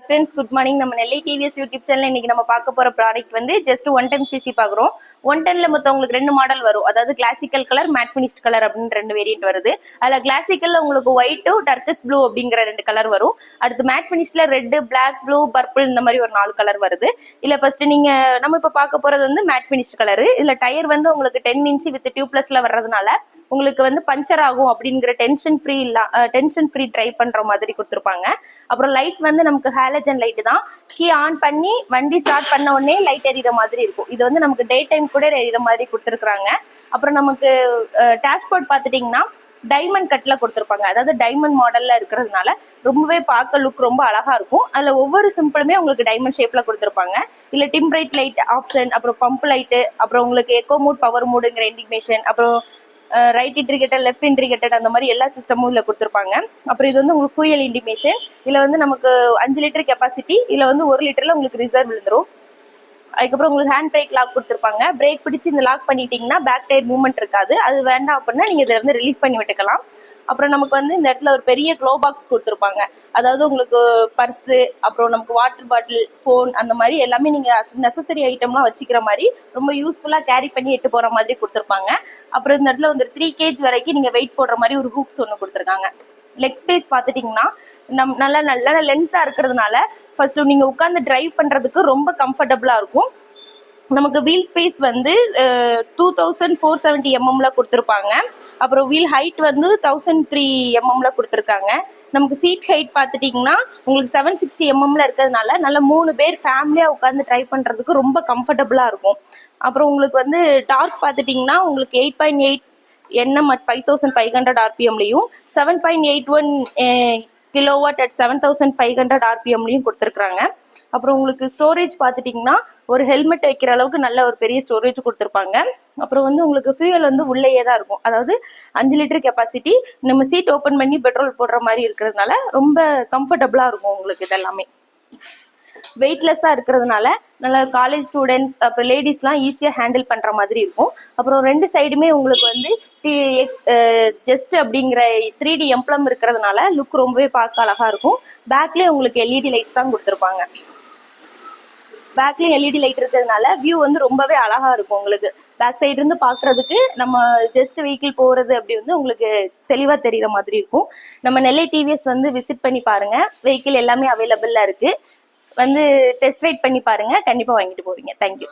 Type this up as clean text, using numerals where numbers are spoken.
Friends, good morning. நம்ம நெல்லை TVS YouTube channel இன்னைக்கு நம்ம பார்க்க போற ப்ராடக்ட் வந்து ஜஸ்ட் 110 சிசி பார்க்குறோம். 110ல மொத்தம் உங்களுக்கு 2 மாடல் வரும். அதாவது classical colour, matte finished colour அப்படின்னு 2 வேரியன்ட் வருது. அதில் கிளாசிக்கல்ல உங்களுக்கு ஒயிட்டு, டர்க்கஸ் ப்ளூ அப்படிங்கிற 2 கலர் வரும். அடுத்து மேட் ஃபினிஷ்ல ரெட், பிளாக், ப்ளூ, பர்பிள் இந்த மாதிரி ஒரு 4 கலர் வருது. இல்ல ஃபர்ஸ்ட் நம்ம இப்ப பார்க்க போறது வந்து மேட் ஃபினிஷ்ட் கலர். இதுல டயர் வந்து உங்களுக்கு 10 இன்ச் வித் டியூப்லெஸ்ல வர்றதுனால உங்களுக்கு வந்து பஞ்சர் ஆகும் அப்படிங்கிற டென்ஷன் ஃப்ரீ ட்ரை பண்ற மாதிரி கொடுத்துருப்பாங்க. அப்புறம் லைட் வந்து நமக்கு ஹாலஜன் லைட் தான். கீ ஆன் பண்ணி வண்டி ஸ்டார்ட் பண்ண உடனே லைட் எரியிற மாதிரி இருக்கும். இது வந்து நமக்கு டே டைம் கூட எரியிற மாதிரி கொடுத்துருக்காங்க. அப்புறம் நமக்கு டேஷ்போர்ட் பார்த்துட்டிங்கன்னா டைமண்ட் கட்ல கொடுத்துருப்பாங்க. அதாவது டைமண்ட் மாடல்ல இருக்கிறதுனால ரொம்பவே பார்க்க லுக் ரொம்ப அழகா இருக்கும். அதுல ஒவ்வொரு சிம்பிளுமே உங்களுக்கு டைமண்ட் ஷேப்ல கொடுத்துருப்பாங்க. இல்ல டிம் பிரைட் லைட் ஆப்ஷன், அப்புறம் பம்ப் லைட்டு, அப்புறம் உங்களுக்கு எக்கோ மூட், பவர் மூடுங்கிற இண்டிகேஷன், அப்புறம் ரைட் இன்டிகேட்டர், லெஃப்ட் இன்டிகேட்டர், அந்த மாதிரி எல்லா சிஸ்டமும் இதுல கொடுத்துருப்பாங்க. அப்புறம் இது வந்து உங்களுக்கு ஃபியூயல் இண்டிகேஷன். இதுல வந்து நமக்கு 5 லிட்டர் கெப்பாசிட்டி. இதுல வந்து 1 லிட்டர்ல உங்களுக்கு ரிசர்வ் விழுந்துரும். அதுக்கப்புறம் உங்களுக்கு ஹேண்ட் பிரேக் லாக் கொடுத்துருப்பாங்க. பிரேக் பிடிச்சி இந்த லாக் பண்ணிட்டீங்கன்னா பேக் டயர் மூவ்மெண்ட் இருக்காது. அது வேண்டாம் அப்படின்னா நீங்க இதை வந்து ரிலீஸ் பண்ணி விட்டுக்கலாம். அப்புறம் நமக்கு வந்து இந்த இடத்துல ஒரு பெரிய க்ளோ பாக்ஸ் கொடுத்துருப்பாங்க. அதாவது உங்களுக்கு பர்ஸு, அப்புறம் நமக்கு வாட்டர் பாட்டில், ஃபோன், அந்த மாதிரி எல்லாமே நீங்க நெசசரி ஐட்டம்லாம் வச்சுக்கிற மாதிரி ரொம்ப யூஸ்ஃபுல்லா கேரி பண்ணி எட்டு போற மாதிரி கொடுத்துருப்பாங்க. அப்புறம் இந்த இடத்துல வந்து 3 kg வரைக்கும் நீங்க வெயிட் போடுற மாதிரி ஒரு ஹூக்ஸ் ஒன்று கொடுத்துருக்காங்க. லெக் ஸ்பேஸ் பார்த்துட்டிங்கன்னா நல்ல லென்த்தா இருக்கிறதுனால ஃபர்ஸ்ட் நீங்க உட்காந்து டிரைவ் பண்றதுக்கு ரொம்ப கம்ஃபர்டபுளா இருக்கும். நமக்கு வீல் ஸ்பேஸ் வந்து 2470 mm கொடுத்துருப்பாங்க. அப்புறம் வீல் ஹைட் வந்து 1003 mm கொடுத்துருக்காங்க. நமக்கு சீட் ஹைட் பார்த்துட்டிங்கன்னா உங்களுக்கு 760 mm இருக்கிறதுனால நல்ல 3 பேர் ஃபேமிலியாக உட்காந்து ட்ரை பண்ணுறதுக்கு ரொம்ப கம்ஃபர்டபுளாக இருக்கும். அப்புறம் உங்களுக்கு வந்து டார்க் பார்த்துட்டிங்கன்னா உங்களுக்கு 8.8 Nm at 5500 RPMலையும் 7.81 கிலோவாட் அட் 7500 RPMலையும் கொடுத்துருக்காங்க. அப்புறம் உங்களுக்கு ஸ்டோரேஜ் பார்த்துட்டிங்கன்னா ஒரு ஹெல்மெட் வைக்கிற அளவுக்கு நல்ல ஒரு பெரிய ஸ்டோரேஜ் கொடுத்துருப்பாங்க. அப்புறம் வந்து உங்களுக்கு ஃபியூயல் வந்து உள்ளேயே தான் இருக்கும். அதாவது 5 லிட்டர் கெப்பாசிட்டி. நம்ம சீட் ஓப்பன் பண்ணி பெட்ரோல் போடுற மாதிரி இருக்கிறதுனால ரொம்ப கம்ஃபர்டபுளாக இருக்கும் உங்களுக்கு. இதெல்லாமே வெயிட்லெஸ்ஸாக இருக்கிறதுனால நல்லா காலேஜ் ஸ்டூடெண்ட்ஸ், அப்புறம் லேடிஸ்லாம் ஈஸியாக ஹேண்டில் பண்ணுற மாதிரி இருக்கும். அப்புறம் 2 சைடுமே உங்களுக்கு வந்து ஜஸ்ட் அப்படிங்கிற 3D எம்ப்ளம் இருக்கிறதுனால லுக் ரொம்பவே பார்க்க அழகாக இருக்கும். பேக்லேயே உங்களுக்கு எல்இடி லைட்ஸ் தான் கொடுத்துருப்பாங்க. பேக்லேயும் எல்இடி லைட் இருக்கிறதுனால வியூ வந்து ரொம்பவே அழகாக இருக்கும் உங்களுக்கு. பேக் சைடு இருந்து பார்க்குறதுக்கு நம்ம ஜஸ்ட் வெஹிக்கிள் போகிறது அப்படி வந்து உங்களுக்கு தெளிவாக தெரிகிற மாதிரி இருக்கும். நம்ம நெல்லை டிவிஎஸ் வந்து விசிட் பண்ணி பாருங்கள். வெஹிக்கிள் எல்லாமே அவைலபிளாக இருக்குது. வந்து டெஸ்ட் ரைட் பண்ணி பாருங்கள். கண்டிப்பாக வாங்கிட்டு போவீங்க. தேங்க்யூ.